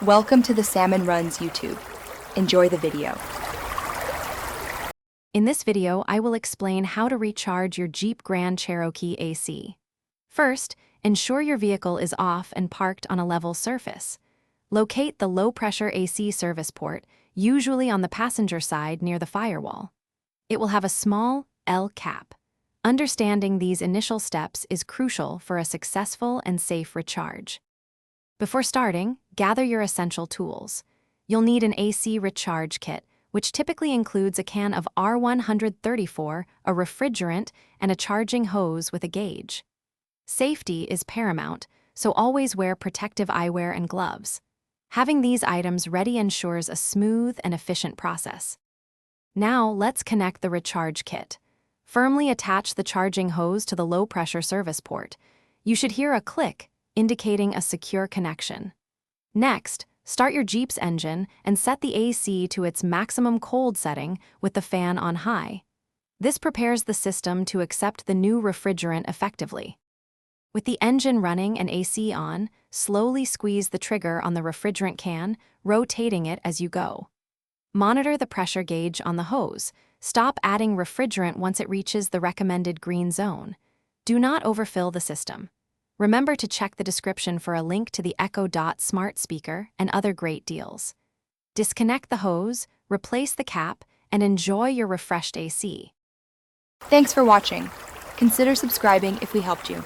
Welcome to the Salmon Runs YouTube. Enjoy the video. In this video, I will explain how to recharge your Jeep Grand Cherokee AC. First, ensure your vehicle is off and parked on a level surface. Locate the low-pressure AC service port, usually on the passenger side near the firewall. It will have a small L cap. Understanding these initial steps is crucial for a successful and safe recharge. Before starting, gather your essential tools. You'll need an AC recharge kit, which typically includes a can of R134, a refrigerant, and a charging hose with a gauge. Safety is paramount, so always wear protective eyewear and gloves. Having these items ready ensures a smooth and efficient process. Now, let's connect the recharge kit. Firmly attach the charging hose to the low-pressure service port. You should hear a click, indicating a secure connection. Next, start your Jeep's engine and set the AC to its maximum cold setting with the fan on high. This prepares the system to accept the new refrigerant effectively. With the engine running and AC on, slowly squeeze the trigger on the refrigerant can, rotating it as you go. Monitor the pressure gauge on the hose. Stop adding refrigerant once it reaches the recommended green zone. Do not overfill the system. Remember to check the description for a link to the Echo Dot smart speaker and other great deals. Disconnect the hose, replace the cap, and enjoy your refreshed AC. Thanks for watching. Consider subscribing if we helped you.